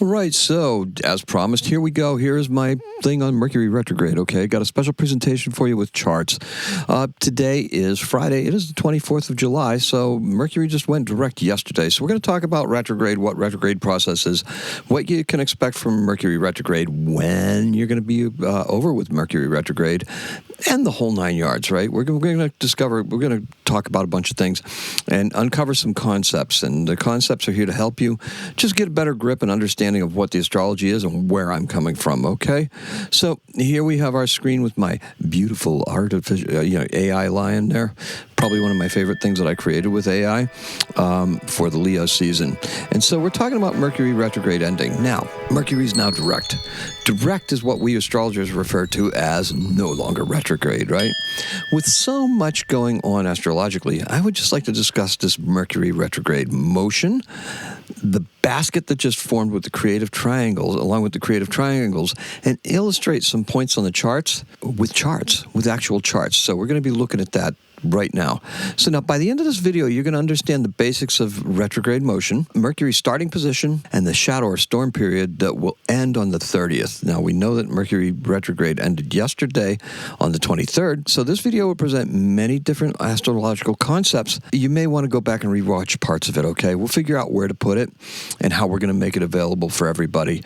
All right, so as promised, here we go. Here is my thing on Mercury retrograde, okay? Got a special presentation for you with charts. Today is Friday. It is the 24th of July, so Mercury just went direct yesterday. So we're going to talk about retrograde, what retrograde process is, what you can expect from Mercury retrograde, when you're going to be over with Mercury retrograde, and the whole 9 yards, right? We're going to talk about a bunch of things and uncover some concepts, and the concepts are here to help you just get a better grip and understanding of what the astrology is and where I'm coming from, okay? So here we have our screen with my beautiful artificial, AI lion there. Probably one of my favorite things that I created with AI for the Leo season. And so we're talking about Mercury retrograde ending. Now, Mercury's now direct. Direct is what we astrologers refer to as no longer retrograde, right? With so much going on astrologically, I would just like to discuss this Mercury retrograde motion, the basket that just formed with the creative triangles, along with the creative triangles, and illustrate some points on the charts, with actual charts. So we're going to be looking at that right now. So now, by the end of this video, you're going to understand the basics of retrograde motion, Mercury's starting position, and the shadow or storm period that will end on the 30th. Now, we know that Mercury retrograde ended yesterday on the 23rd, so this video will present many different astrological concepts. You may want to go back and rewatch parts of it, okay? We'll figure out where to put it and how we're going to make it available for everybody.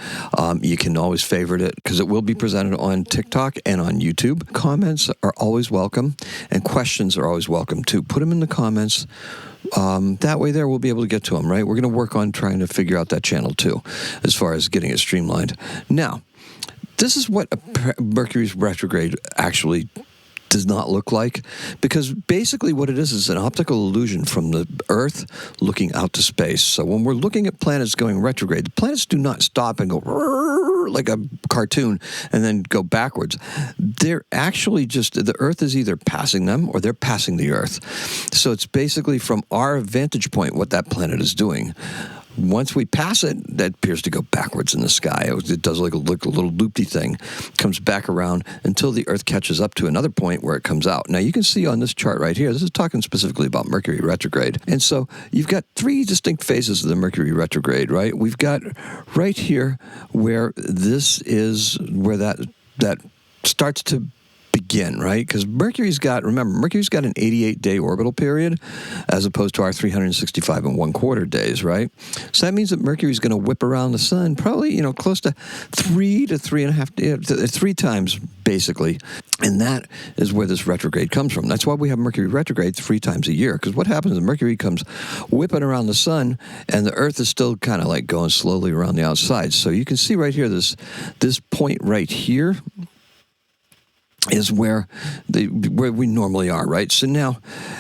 You can always favorite it because it will be presented on TikTok and on YouTube. Comments are always welcome, and questions are always welcome too. Put them in the comments. That way there we'll be able to get to them, right? We're going to work on trying to figure out that channel too, as far as getting it streamlined. Now, this is what Mercury's retrograde actually does not look like, because basically what it is an optical illusion from the Earth looking out to space. So when we're looking at planets going retrograde, the planets do not stop and go like a cartoon and then go backwards. They're actually just, the Earth is either passing them or they're passing the Earth. So it's basically from our vantage point what that planet is doing. Once we pass it, that appears to go backwards in the sky. It does like a little loopy thing, comes back around until the Earth catches up to another point where it comes out. Now, you can see on this chart right here, this is talking specifically about Mercury retrograde. And so you've got three distinct phases of the Mercury retrograde, right? We've got right here where this is where that starts to begin, right? Because Mercury's got an 88-day orbital period as opposed to our 365 and 1/4 days, right? So that means that Mercury's going to whip around the sun probably, close to 3 to 3.5, 3 times basically. And that is where this retrograde comes from. That's why we have Mercury retrograde 3 times a year, because what happens is Mercury comes whipping around the sun and the Earth is still kind of like going slowly around the outside. So you can see right here, this point right here is where we normally are, right? So now,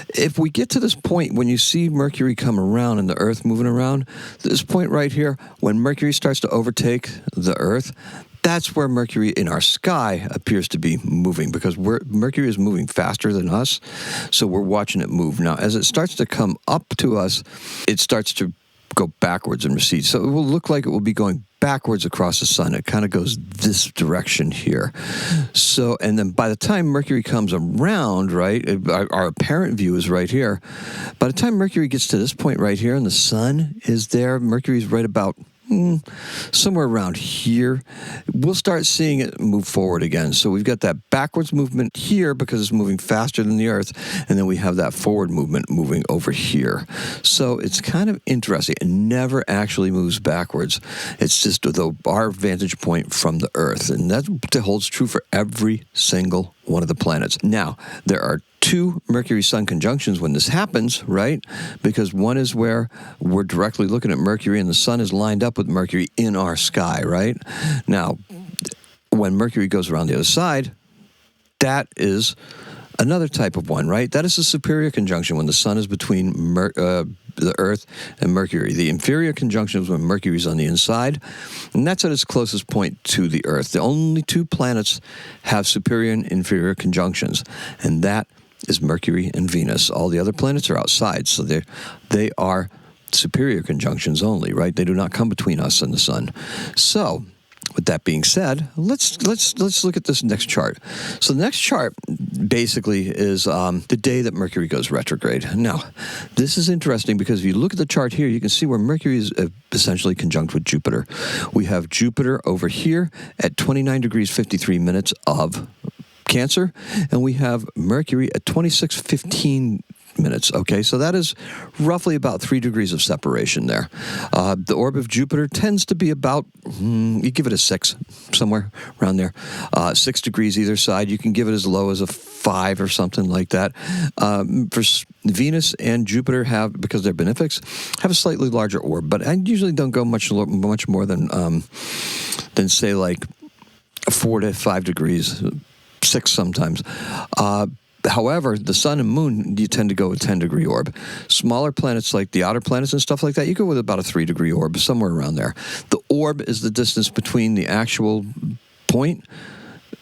if we get to this point, when you see Mercury come around and the Earth moving around, this point right here, when Mercury starts to overtake the Earth, that's where Mercury in our sky appears to be moving, because Mercury is moving faster than us, so we're watching it move. Now, as it starts to come up to us, it starts to go backwards and recede. So it will look like it will be going backwards across the sun. It kind of goes this direction here. So, and then by the time Mercury comes around, right, our apparent view is right here. By the time Mercury gets to this point right here and the sun is there, Mercury's right about somewhere around here, we'll start seeing it move forward again. So we've got that backwards movement here because it's moving faster than the Earth, and then we have that forward movement moving over here. So it's kind of interesting. It never actually moves backwards. It's just our vantage point from the Earth, and that holds true for every single one of the planets. Now, there are 2 Mercury-Sun conjunctions when this happens, right? Because one is where we're directly looking at Mercury and the Sun is lined up with Mercury in our sky, right? Now, when Mercury goes around the other side, that is another type of one, right? That is a superior conjunction when the Sun is between the Earth and Mercury. The inferior conjunction is when Mercury's on the inside, and that's at its closest point to the Earth. The only 2 planets have superior and inferior conjunctions, and that is Mercury and Venus. All the other planets are outside, so they are superior conjunctions only, right? They do not come between us and the sun. So with that being said, let's look at this next chart. So the next chart basically is the day that Mercury goes retrograde. Now, this is interesting because if you look at the chart here, you can see where Mercury is essentially conjunct with Jupiter. We have Jupiter over here at 29 degrees 53 minutes of Cancer, and we have Mercury at 26:15 minutes. Okay, so that is roughly about 3 degrees of separation there. The orb of Jupiter tends to be about, you give it a 6, somewhere around there. 6 degrees either side. You can give it as low as a 5 or something like that. For Venus and Jupiter have, because they're benefics, have a slightly larger orb, but I usually don't go much more than say like 4 to 5 degrees, 6 sometimes. However, the sun and moon, you tend to go with 10-degree orb. Smaller planets like the outer planets and stuff like that, you go with about a 3-degree orb, somewhere around there. The orb is the distance between the actual point.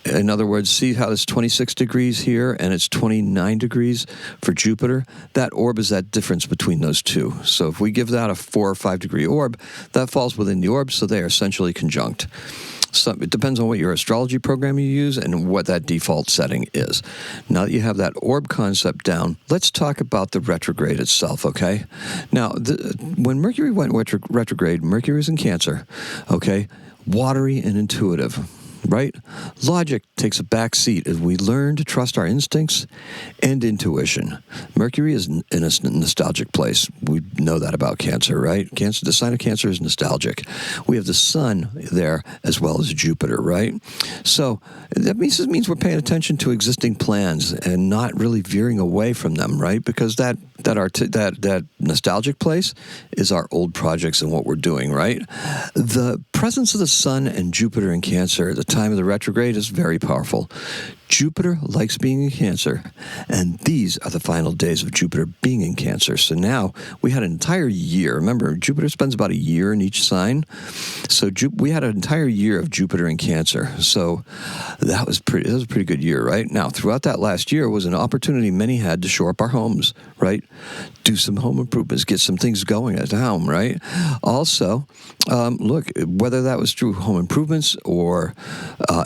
In other words, see how it's 26 degrees here and it's 29 degrees for Jupiter? That orb is that difference between those two. So if we give that a 4 or 5-degree orb, that falls within the orb, so they are essentially conjunct. So it depends on what your astrology program you use and what that default setting is. Now that you have that orb concept down, let's talk about the retrograde itself, okay? Now, when Mercury went retrograde, Mercury was in Cancer, okay? Watery and intuitive, right? Logic takes a back seat as we learn to trust our instincts and intuition. Mercury is in a nostalgic place. We know that about Cancer, right? Cancer, the sign of Cancer is nostalgic. We have the sun there as well as Jupiter, right? So that means we're paying attention to existing plans and not really veering away from them, right? Because that nostalgic place is our old projects and what we're doing, right? The presence of the sun and Jupiter in Cancer at the time of the retrograde is very powerful. Jupiter likes being in Cancer, and these are the final days of Jupiter being in Cancer. So now we had an entire year. Remember, Jupiter spends about a year in each sign. So we had an entire year of Jupiter in Cancer. So that was a pretty good year, right? Now, throughout that last year was an opportunity many had to shore up our homes, right? Do some home improvements, get some things going at home, right? Also, look, whether that was through home improvements or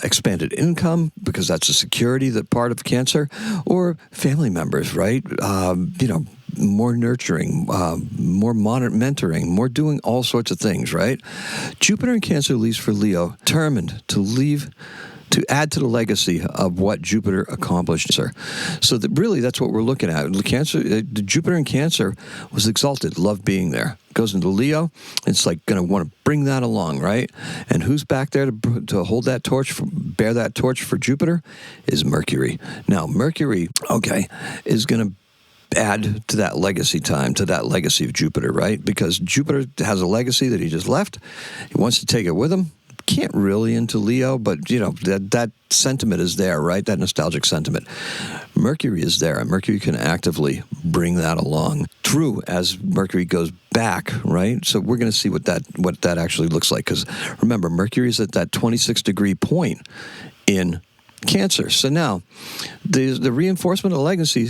expanded income, because that's a security that part of Cancer, or family members, right? More nurturing, more mentoring, more doing all sorts of things, right? Jupiter in Cancer leaves for Leo, determined to add to the legacy of what Jupiter accomplished. So really, that's what we're looking at. Jupiter in Cancer was exalted, loved being there. Goes into Leo, it's like going to want to bring that along, right? And who's back there to hold that torch, bear that torch for Jupiter, is Mercury. Now, Mercury, is going to add to that legacy of Jupiter, right? Because Jupiter has a legacy that he just left. He wants to take it with him. Can't really into Leo, but that sentiment is there, right? That nostalgic sentiment. Mercury is there, and Mercury can actively bring that along. True, as Mercury goes back, right? So we're going to see what that actually looks like. Because remember, Mercury is at that 26-degree point in Cancer. So now, the reinforcement of legacy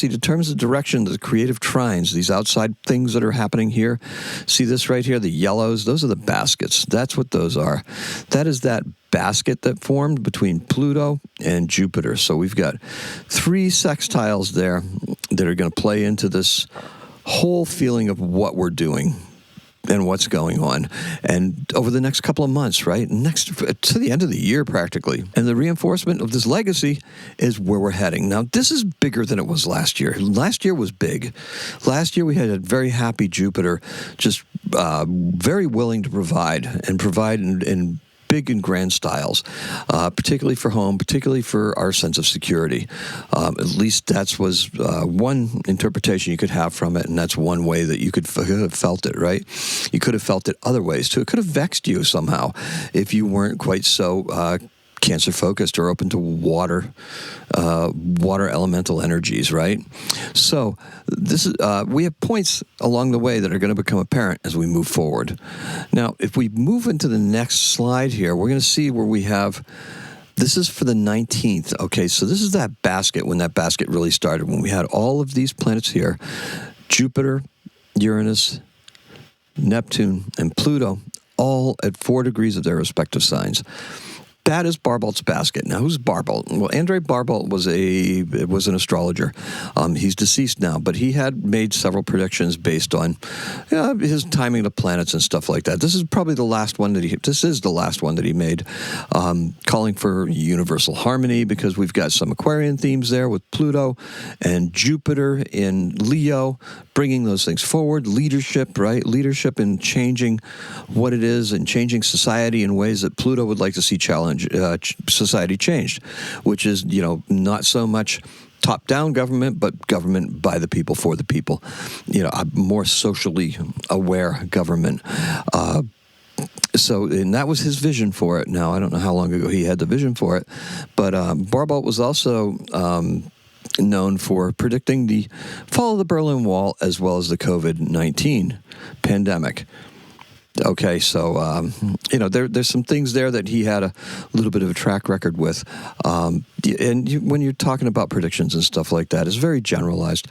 determines the direction of the creative trines, these outside things that are happening here. See this right here, the yellows? Those are the baskets. That's what those are. That is that basket that formed between Pluto and Jupiter. So we've got 3 sextiles there that are going to play into this whole feeling of what we're doing and what's going on, and over the next couple of months, right? To the end of the year, practically. And the reinforcement of this legacy is where we're heading. Now, this is bigger than it was last year. Last year was big. Last year, we had a very happy Jupiter, just very willing to provide in big and grand styles, particularly for home, particularly for our sense of security. At least that was one interpretation you could have from it, and that's one way that you could have felt it, right? You could have felt it other ways, too. It could have vexed you somehow if you weren't quite so Cancer focused or open to water elemental energies, right? So this is we have points along the way that are going to become apparent as we move forward. Now, if we move into the next slide here, we're going to see where we have. This is for the 19th. Okay, so this is that basket, when that basket really started, when we had all of these planets here: Jupiter, Uranus, Neptune, and Pluto, all at 4 degrees of their respective signs. That is Barbault's basket. Now, who's Barbault? Well, Andrei Barbault was an astrologer. He's deceased now, but he had made several predictions based on his timing of planets and stuff like that. This is probably the last one that he made, calling for universal harmony, because we've got some Aquarian themes there with Pluto and Jupiter in Leo, bringing those things forward. Leadership, right? Leadership in changing what it is and changing society in ways that Pluto would like to see society changed, which is, not so much top-down government, but government by the people, for the people. A more socially aware government. And that was his vision for it. Now, I don't know how long ago he had the vision for it, but Barbault was also known for predicting the fall of the Berlin Wall as well as the COVID-19 pandemic. Okay, so, there's some things there that he had a little bit of a track record with. When you're talking about predictions and stuff like that, it's very generalized.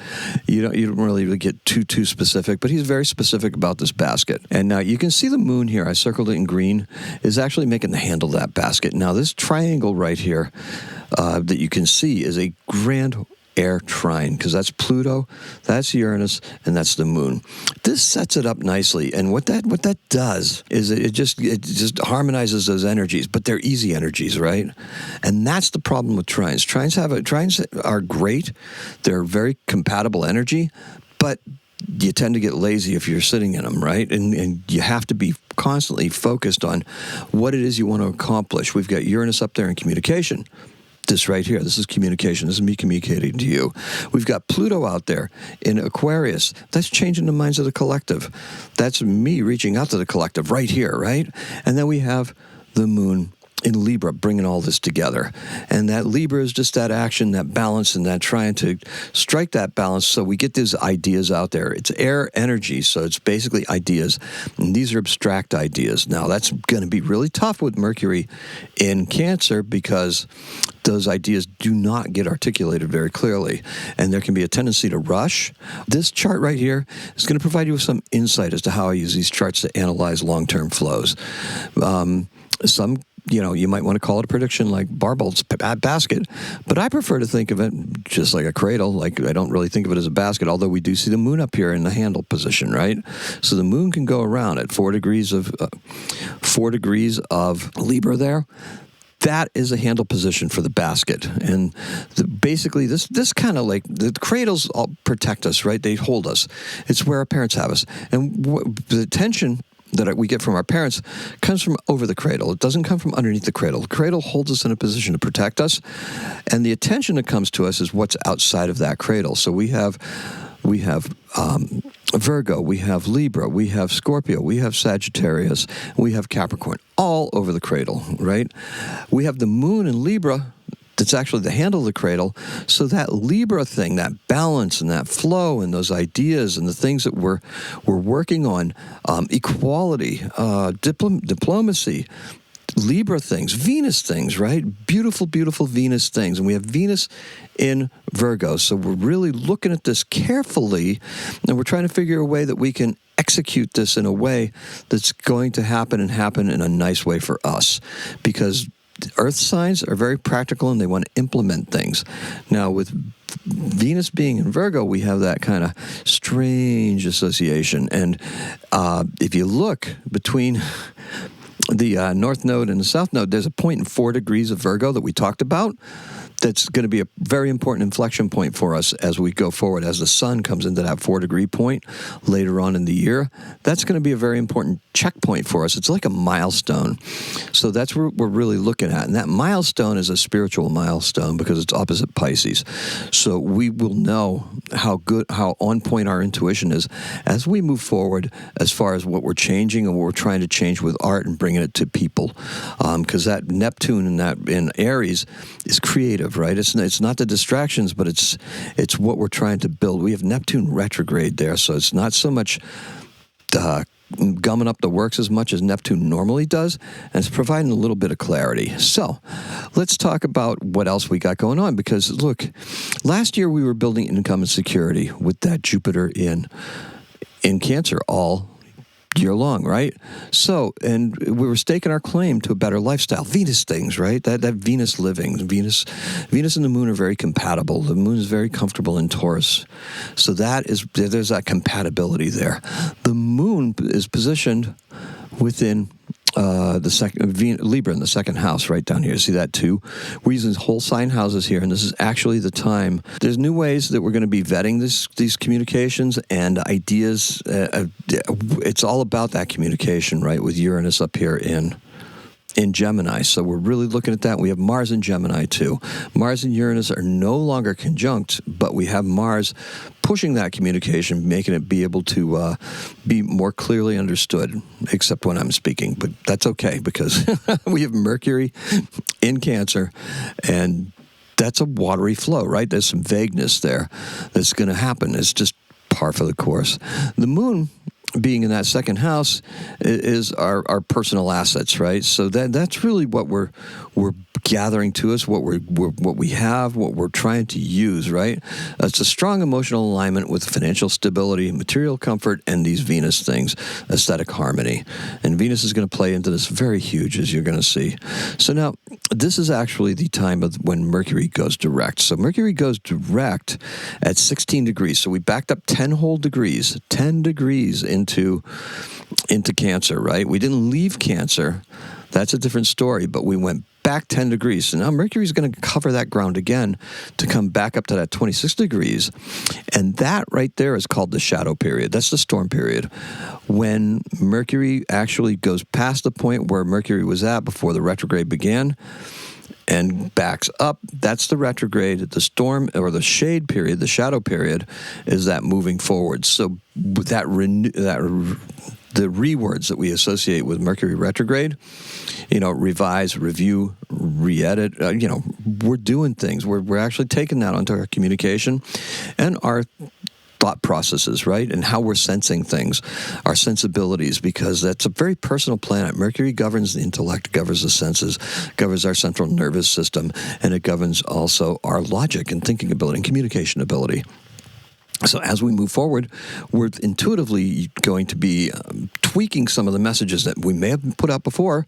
You don't really get too specific, but he's very specific about this basket. And now you can see the moon here, I circled it in green, is actually making the handle of that basket. Now, this triangle right here that you can see is a grand air trine, because that's Pluto, that's Uranus, and that's the moon. This sets it up nicely, and what that does is it just harmonizes those energies, but they're easy energies, right? And that's the problem with trines. Trines are great. They're very compatible energy, but you tend to get lazy if you're sitting in them, right? And you have to be constantly focused on what it is you want to accomplish. We've got Uranus up there in communication. This right here, this is communication. This is me communicating to you. We've got Pluto out there in Aquarius. That's changing the minds of the collective. That's me reaching out to the collective right here, right? And then we have the moon in Libra, bringing all this together. And that Libra is just that action, that balance, and that trying to strike that balance so we get these ideas out there. It's air energy, so it's basically ideas. And these are abstract ideas. Now, that's going to be really tough with Mercury in Cancer, because those ideas do not get articulated very clearly, and there can be a tendency to rush. This chart right here is going to provide you with some insight as to how I use these charts to analyze long-term flows. You might want to call it a prediction like Barbault's basket, but I prefer to think of it just like a cradle. Like, I don't really think of it as a basket, although we do see the moon up here in the handle position, right? So the moon can go around at 4 degrees of Libra there. That is a handle position for the basket. And basically, this kind of like, the cradles all protect us, right? They hold us. It's where our parents have us. And the tension that we get from our parents comes from over the cradle. It doesn't come from underneath the cradle. The cradle holds us in a position to protect us, and the attention that comes to us is what's outside of that cradle. So we have Virgo, we have Libra, we have Scorpio, we have Sagittarius, we have Capricorn, all over the cradle, right? We have the moon in Libra. That's actually the handle of the cradle. So that Libra thing, that balance and that flow and those ideas and the things that we're working on, equality, diplomacy, Libra things, Venus things, right? Beautiful, beautiful Venus things. And we have Venus in Virgo. So we're really looking at this carefully, and we're trying to figure a way that we can execute this in a way that's going to happen in a nice way for us. Because Earth signs are very practical and they want to implement things. Now, with Venus being in Virgo, we have that kind of strange association. And if you look between the North Node and the South Node, there's a point in 4 degrees of Virgo that we talked about. That's going to be a very important inflection point for us as we go forward. As the sun comes into that 4-degree point later on in the year, that's going to be a very important checkpoint for us. It's like a milestone. So that's what we're really looking at. And that milestone is a spiritual milestone because it's opposite Pisces. So we will know how on point our intuition is as we move forward as far as what we're changing and what we're trying to change with art and bringing it to people. Because that Neptune in Aries is creative. Right, it's not the distractions, but it's what we're trying to build. We have Neptune retrograde there, so it's not so much gumming up the works as much as Neptune normally does, and it's providing a little bit of clarity. So let's talk about what else we got going on, because look, last year we were building income and security with that Jupiter in Cancer all year long, right? So, and we were staking our claim to a better lifestyle. Venus things, right? That Venus living. Venus and the moon are very compatible. The moon is very comfortable in Taurus. So there's that compatibility there. The moon is positioned within the second Libra in the second house right down here. See that too? We're using whole sign houses here, and this is actually the time. There's new ways that we're going to be vetting these communications and ideas. It's all about that communication, right? With Uranus up here in Gemini. So we're really looking at that. We have Mars in Gemini too. Mars and Uranus are no longer conjunct, but we have Mars pushing that communication, making it be able to be more clearly understood, except when I'm speaking. But that's okay, because we have Mercury in Cancer, and that's a watery flow, right? There's some vagueness there that's going to happen. It's just par for the course. The moon being in that second house is our personal assets, right? So that's really what we're gathering to us, what we have, what we're trying to use, right? It's a strong emotional alignment with financial stability, material comfort, and these Venus things, aesthetic harmony. And Venus is going to play into this very huge, as you're going to see. So now, this is actually the time of when Mercury goes direct. So Mercury goes direct at 16 degrees. So we backed up 10 whole degrees, 10 degrees into Cancer, right? We didn't leave Cancer. That's a different story, but we went back 10 degrees. So now Mercury's going to cover that ground again to come back up to that 26 degrees. And that right there is called the shadow period. That's the storm period. When Mercury actually goes past the point where Mercury was at before the retrograde began and backs up, that's the retrograde. The storm, or the shade period, the shadow period, is that moving forward. So the rewords that we associate with Mercury retrograde, revise, review, re-edit, we're doing things. We're actually taking that onto our communication and our thought processes, right? And how we're sensing things, our sensibilities, because that's a very personal planet. Mercury governs the intellect, governs the senses, governs our central nervous system, and it governs also our logic and thinking ability and communication ability. So as we move forward, we're intuitively going to be tweaking some of the messages that we may have put out before,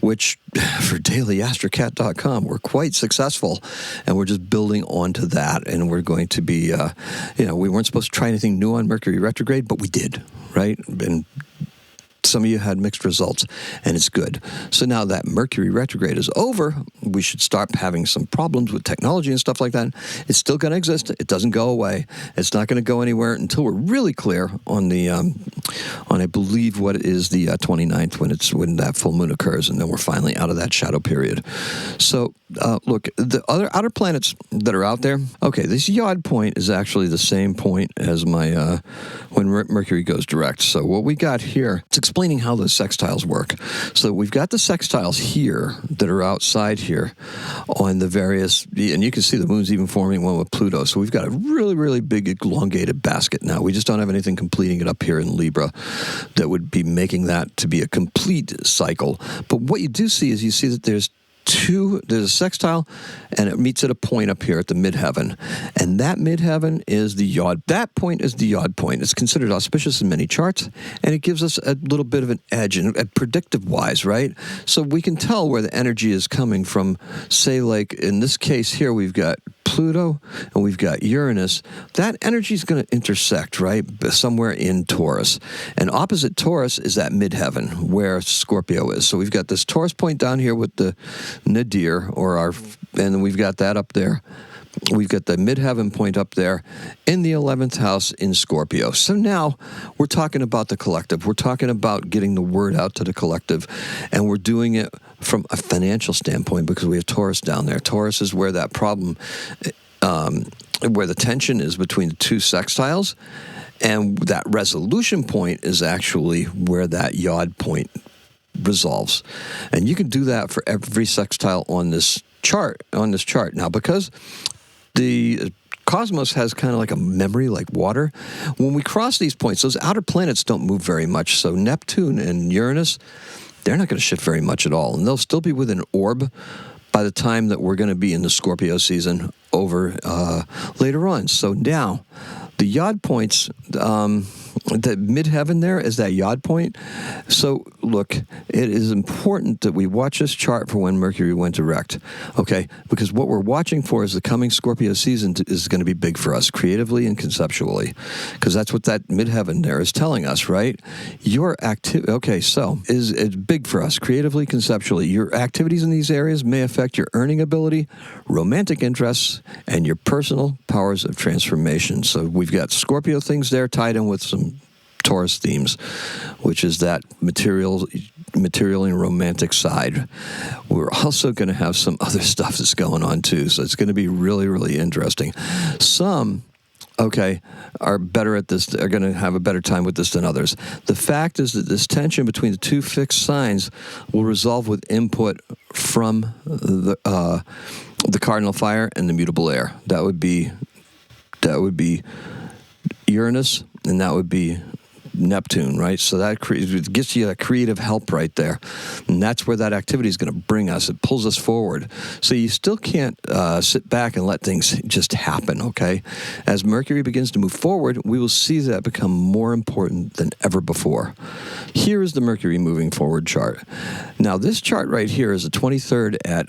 which for daily-astrocat.com, we're quite successful, and we're just building onto that, and we're going to be, we weren't supposed to try anything new on Mercury retrograde, but we did, right? And some of you had mixed results, and it's good. So now that Mercury retrograde is over, we should start having some problems with technology and stuff like that. It's still going to exist. It doesn't go away. It's not going to go anywhere until we're really clear on the, I believe, what is the 29th, when that full moon occurs, and then we're finally out of that shadow period. So look, the other outer planets that are out there, okay, this Yod point is actually the same point as my when Mercury goes direct. So what we got here, it's explaining how the sextiles work. So we've got the sextiles here that are outside here on the various, and you can see the moon's even forming one with Pluto. So we've got a really, really big elongated basket now. We just don't have anything completing it up here in Libra that would be making that to be a complete cycle. But what you do see is you see that there's a sextile, and it meets at a point up here at the midheaven. And that midheaven is the Yod. That point is the Yod point. It's considered auspicious in many charts, and it gives us a little bit of an edge, and predictive-wise, right? So we can tell where the energy is coming from. Say, like, in this case here, we've got Pluto and we've got Uranus. That energy is going to intersect, right, somewhere in Taurus. And opposite Taurus is that midheaven where Scorpio is. So we've got this Taurus point down here with the nadir, and then we've got that up there. We've got the midheaven point up there in the 11th house in Scorpio. So now we're talking about the collective. We're talking about getting the word out to the collective, and we're doing it from a financial standpoint because we have Taurus down there. Taurus is where that problem, where the tension is between the two sextiles, and that resolution point is actually where that Yod point resolves. And you can do that for every sextile on this chart. Now, because the cosmos has kind of like a memory, like water. When we cross these points, those outer planets don't move very much. So Neptune and Uranus, they're not going to shift very much at all. And they'll still be within orb by the time that we're going to be in the Scorpio season over later on. So now, the Yod points, the midheaven there is that yod point. So, look, it is important that we watch this chart for when Mercury went direct, okay? Because what we're watching for is the coming Scorpio season is going to be big for us, creatively and conceptually, because that's what that midheaven there is telling us, right? Your activity, okay, so it's big for us, creatively, conceptually. Your activities in these areas may affect your earning ability, romantic interests, and your personal powers of transformation. So we've got Scorpio things there tied in with some Taurus themes, which is that material and romantic side. We're also going to have some other stuff that's going on too, so it's going to be really, really interesting. Some, okay, are better at this, are going to have a better time with this than others. The fact is that this tension between the two fixed signs will resolve with input from the cardinal fire and the mutable air. That would be Uranus, and that would be Neptune, right? So that it gets you that creative help right there. And that's where that activity is going to bring us. It pulls us forward. So you still can't sit back and let things just happen, okay? As Mercury begins to move forward, we will see that become more important than ever before. Here is the Mercury moving forward chart. Now, this chart right here is the 23rd at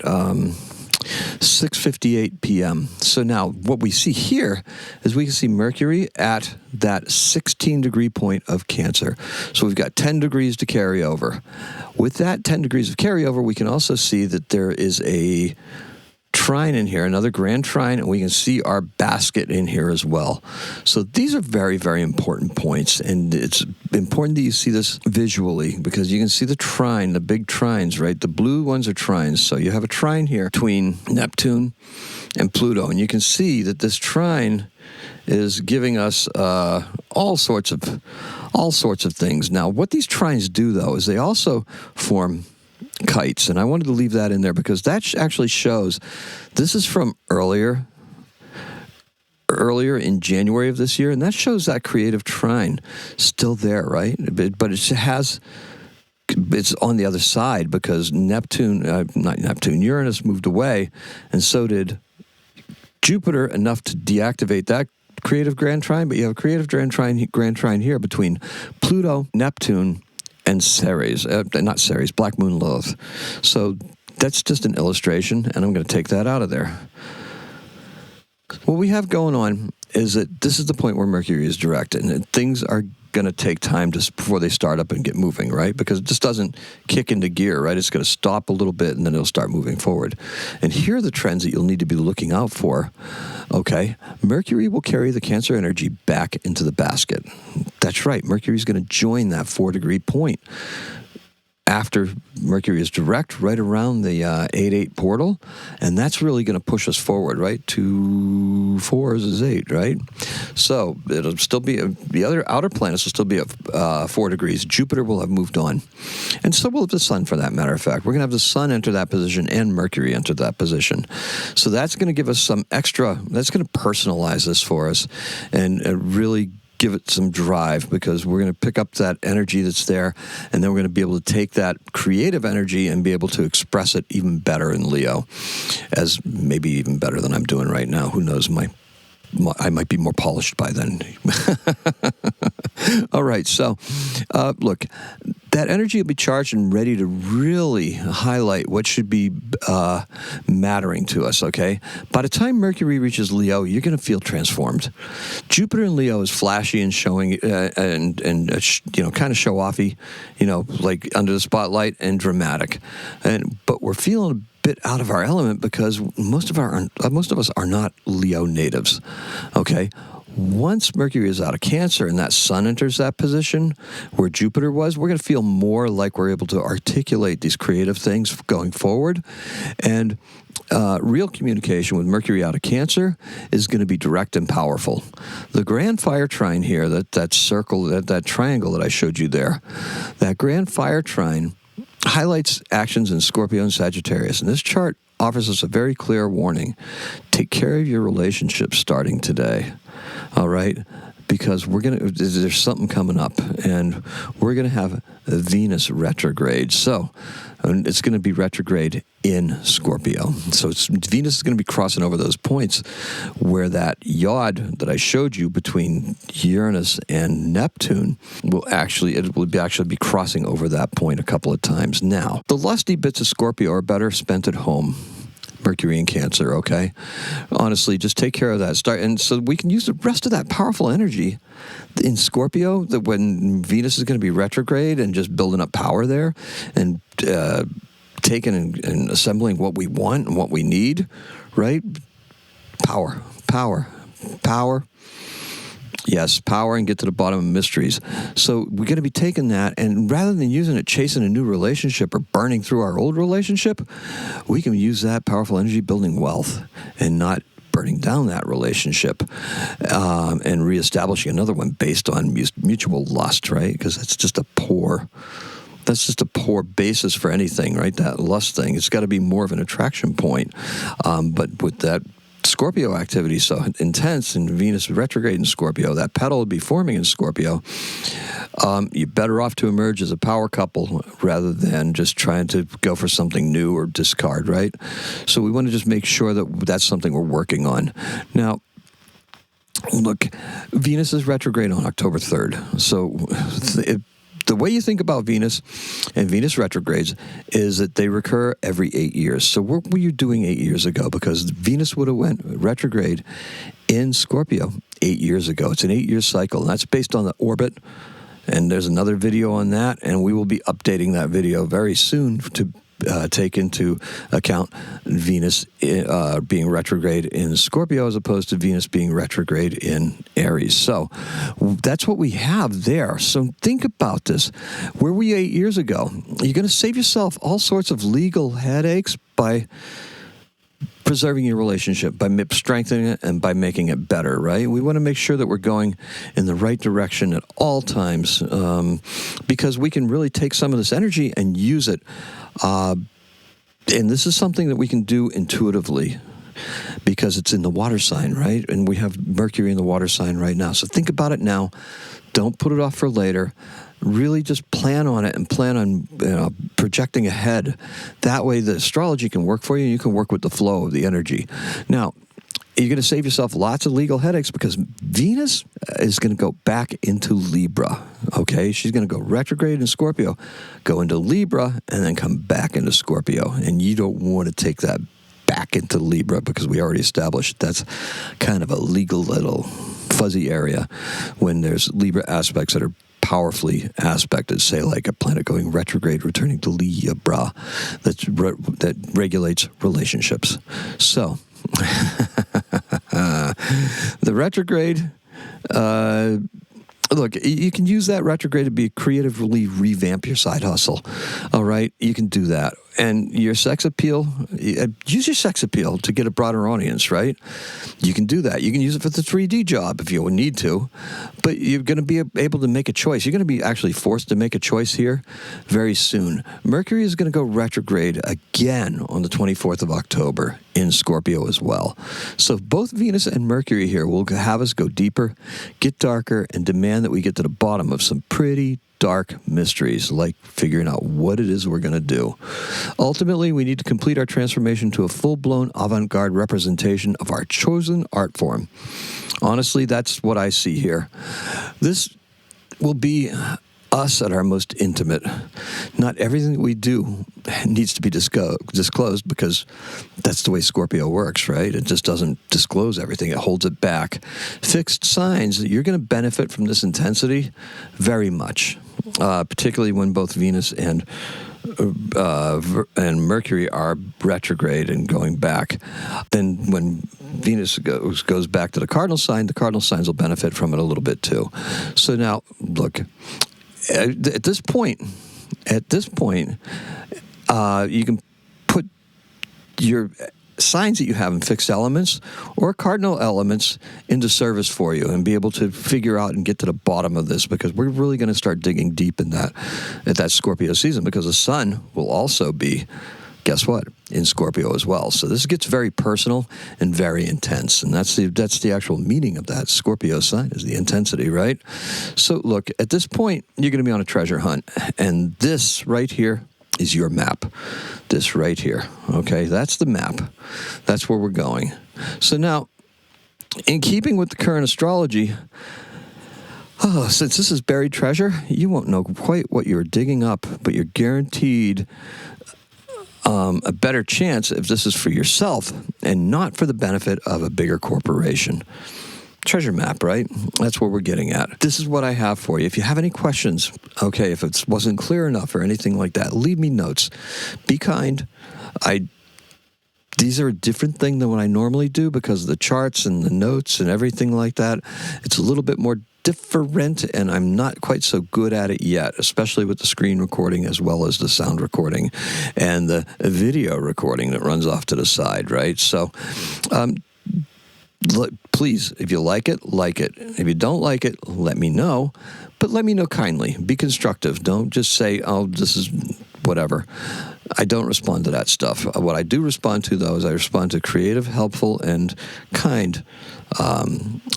6:58 p.m. So now what we see here is we can see Mercury at that 16-degree point of Cancer. So we've got 10 degrees to carry over. With that 10 degrees of carryover, we can also see that there is a trine in here, another grand trine, and we can see our basket in here as well. So these are very, very important points, and it's important that you see this visually because you can see the trine, the big trines, right? The blue ones are trines. So you have a trine here between Neptune and Pluto, and you can see that this trine is giving us all sorts of things. Now, what these trines do, though, is they also form kites, and I wanted to leave that in there because that actually shows this is from earlier in January of this year, and that shows that creative trine still there, right? But it's on the other side because Uranus moved away, and so did Jupiter, enough to deactivate that creative grand trine. But you have a creative grand trine here between Pluto, Neptune, and Ceres, Black Moon Lilith. So that's just an illustration, and I'm going to take that out of there. What we have going on is that this is the point where Mercury is direct, and things are going to take time before they start up and get moving, right? Because it just doesn't kick into gear, right? It's going to stop a little bit, and then it'll start moving forward. And here are the trends that you'll need to be looking out for, okay? Mercury will carry the Cancer energy back into the basket. That's right. Mercury's going to join that 4-degree point after Mercury is direct, right around the 8-8 portal, and that's really going to push us forward, right? 2 4s is 8, right? So it'll still be, the other outer planets will still be at 4 degrees. Jupiter will have moved on, and so will the Sun, for that matter of fact. We're going to have the Sun enter that position and Mercury enter that position. So that's going to give us some extra, that's going to personalize this for us and really give it some drive, because we're going to pick up that energy that's there, and then we're going to be able to take that creative energy and be able to express it even better in Leo, as maybe even better than I'm doing right now. Who knows, I might be more polished by then. All right, so look, that energy will be charged and ready to really highlight what should be mattering to us, okay? By the time Mercury reaches Leo, you're going to feel transformed. Jupiter in Leo is flashy and showing, and kind of show-offy, like under the spotlight, and dramatic. But we're feeling a bit out of our element because most of us are not Leo natives, okay? Once Mercury is out of Cancer and that Sun enters that position where Jupiter was, we're going to feel more like we're able to articulate these creative things going forward. And real communication with Mercury out of Cancer is going to be direct and powerful. The grand fire trine here, that circle, that triangle that I showed you there, that grand fire trine highlights actions in Scorpio and Sagittarius. And this chart offers us a very clear warning. Take care of your relationships starting today. All right? because there's something coming up, and we're gonna have a Venus retrograde. So it's going to be retrograde in Scorpio. So Venus is going to be crossing over those points where that yod that I showed you between Uranus and Neptune will actually be crossing over that point a couple of times. Now, the lusty bits of Scorpio are better spent at home. Mercury in Cancer, okay? Honestly, just take care of that. And so we can use the rest of that powerful energy in Scorpio, that when Venus is going to be retrograde, and just building up power there, and taking and assembling what we want and what we need, right? Power. Yes, power, and get to the bottom of mysteries. So we're going to be taking that, and rather than using it chasing a new relationship or burning through our old relationship, we can use that powerful energy building wealth and not burning down that relationship, and reestablishing another one based on mutual lust, right? Because that's just a poor basis for anything, right? That lust thing. It's got to be more of an attraction point. But with that Scorpio activity so intense, and Venus retrograde in Scorpio, that petal will be forming in Scorpio. You're better off to emerge as a power couple rather than just trying to go for something new or discard, right? So we want to just make sure that that's something we're working on. Now, look, Venus is retrograde on October 3rd. So the way you think about Venus and Venus retrogrades is that they recur every 8 years. So what were you doing 8 years ago? Because Venus would have went retrograde in Scorpio 8 years ago. It's an 8-year cycle, and that's based on the orbit. And there's another video on that, and we will be updating that video very soon to take into account Venus being retrograde in Scorpio as opposed to Venus being retrograde in Aries. So that's what we have there. So think about this. Where were you 8 years ago? You're going to save yourself all sorts of legal headaches by preserving your relationship, by strengthening it, and by making it better, right? We want to make sure that we're going in the right direction at all times, because we can really take some of this energy and use it. And this is something that we can do intuitively because it's in the water sign, right? And we have Mercury in the water sign right now. So think about it now. Don't put it off for later. Really just plan on it and plan on projecting ahead. That way the astrology can work for you, and you can work with the flow of the energy. Now, you're going to save yourself lots of legal headaches because Venus is going to go back into Libra, okay? She's going to go retrograde in Scorpio, go into Libra, and then come back into Scorpio. And you don't want to take that back into Libra because we already established that's kind of a legal little fuzzy area when there's Libra aspects that are powerfully aspected, say like a planet going retrograde, returning to Libra, that regulates relationships. So, the retrograde, look, you can use that retrograde to creatively revamp your side hustle. All right, you can do that. And your sex appeal, use your sex appeal to get a broader audience, right? You can do that. You can use it for the 3D job if you need to, but you're going to be able to make a choice. You're going to be actually forced to make a choice here very soon. Mercury is going to go retrograde again on the 24th of October in Scorpio as well. So both Venus and Mercury here will have us go deeper, get darker, and demand that we get to the bottom of some pretty dark mysteries, like figuring out what it is we're going to do. Ultimately, we need to complete our transformation to a full-blown avant-garde representation of our chosen art form. Honestly, that's what I see here. This will be us at our most intimate. Not everything that we do needs to be disclosed because that's the way Scorpio works, right? It just doesn't disclose everything. It holds it back. Fixed signs, you're going to benefit from this intensity very much, particularly when both Venus and Mercury are retrograde and going back. Then when Venus goes back to the cardinal signs will benefit from it a little bit too. So now, look, at this point, you can put your signs that you have in fixed elements or cardinal elements into service for you and be able to figure out and get to the bottom of this, because we're really going to start digging deep in that at that Scorpio season, because the sun will also be, guess what, in Scorpio as well. So this gets very personal and very intense. And that's the actual meaning of that Scorpio sign, is the intensity, right? So look, at this point, you're going to be on a treasure hunt. And this right here is your map. This right here. Okay, that's the map. That's where we're going. So now, in keeping with the current astrology, since this is buried treasure, you won't know quite what you're digging up, but you're guaranteed a better chance if this is for yourself and not for the benefit of a bigger corporation. Treasure map, right? That's what we're getting at. This is what I have for you. If you have any questions, okay, if it wasn't clear enough or anything like that, leave me notes. Be kind. These are a different thing than what I normally do because of the charts and the notes and everything like that. It's a little bit more different, and I'm not quite so good at it yet, especially with the screen recording as well as the sound recording and the video recording that runs off to the side, right? So please, if you like it, like it. If you don't like it, let me know, but let me know kindly. Be constructive. Don't just say, oh, this is whatever. I don't respond to that stuff. What I do respond to, though, is I respond to creative, helpful, and kind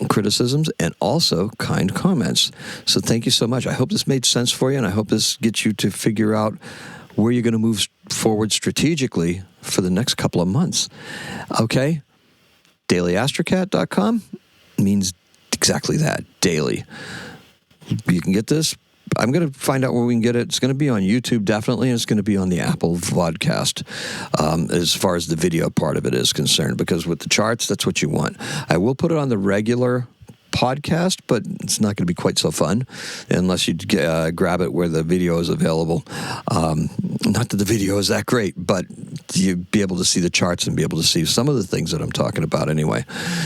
criticisms and also kind comments. So thank you so much. I hope this made sense for you, and I hope this gets you to figure out where you're going to move forward strategically for the next couple of months. Okay? daily-astrocat.com means exactly that, daily. You can get this. I'm going to find out where we can get it. It's going to be on YouTube, definitely, and it's going to be on the Apple Vodcast as far as the video part of it is concerned, because with the charts, that's what you want. I will put it on the regular podcast, but it's not going to be quite so fun unless you grab it where the video is available. Not that the video is that great, but you'd be able to see the charts and be able to see some of the things that I'm talking about anyway.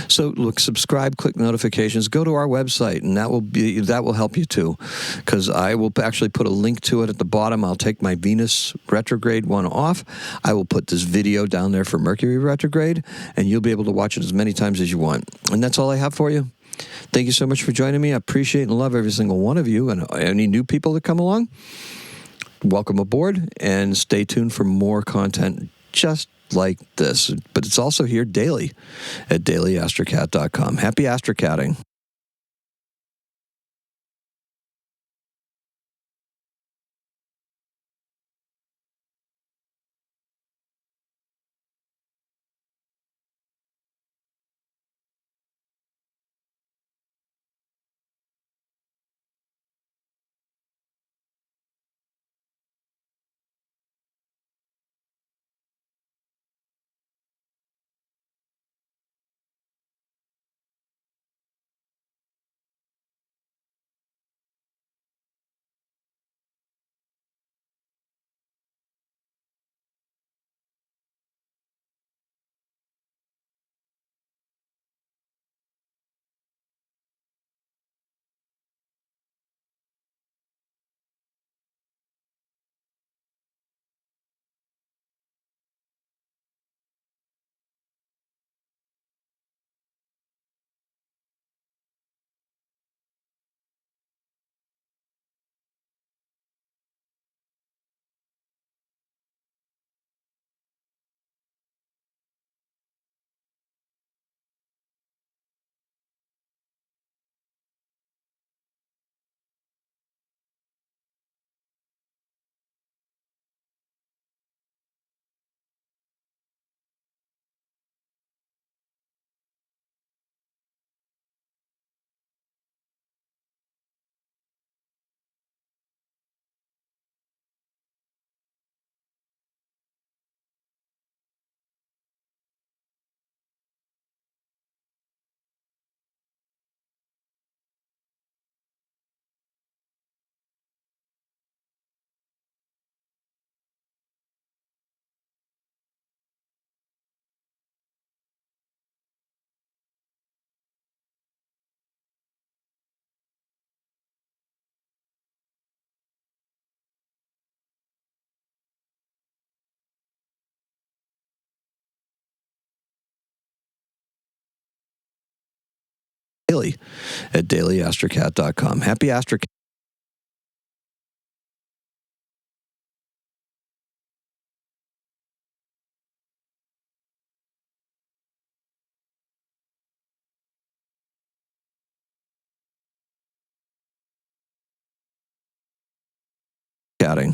So look, subscribe, click notifications, go to our website, and that will help you too, because I will actually put a link to it at the bottom. I'll take my Venus retrograde one off. I will put this video down there for Mercury retrograde, and you'll be able to watch it as many times as you want. And that's all I have for you. Thank you so much for joining me. I appreciate and love every single one of you, and any new people that come along, welcome aboard, and stay tuned for more content just like this. But it's also here daily at daily-astrocat.com. Happy astrocatting. Daily at daily-astrocat.com. Happy astrocatting. chatting.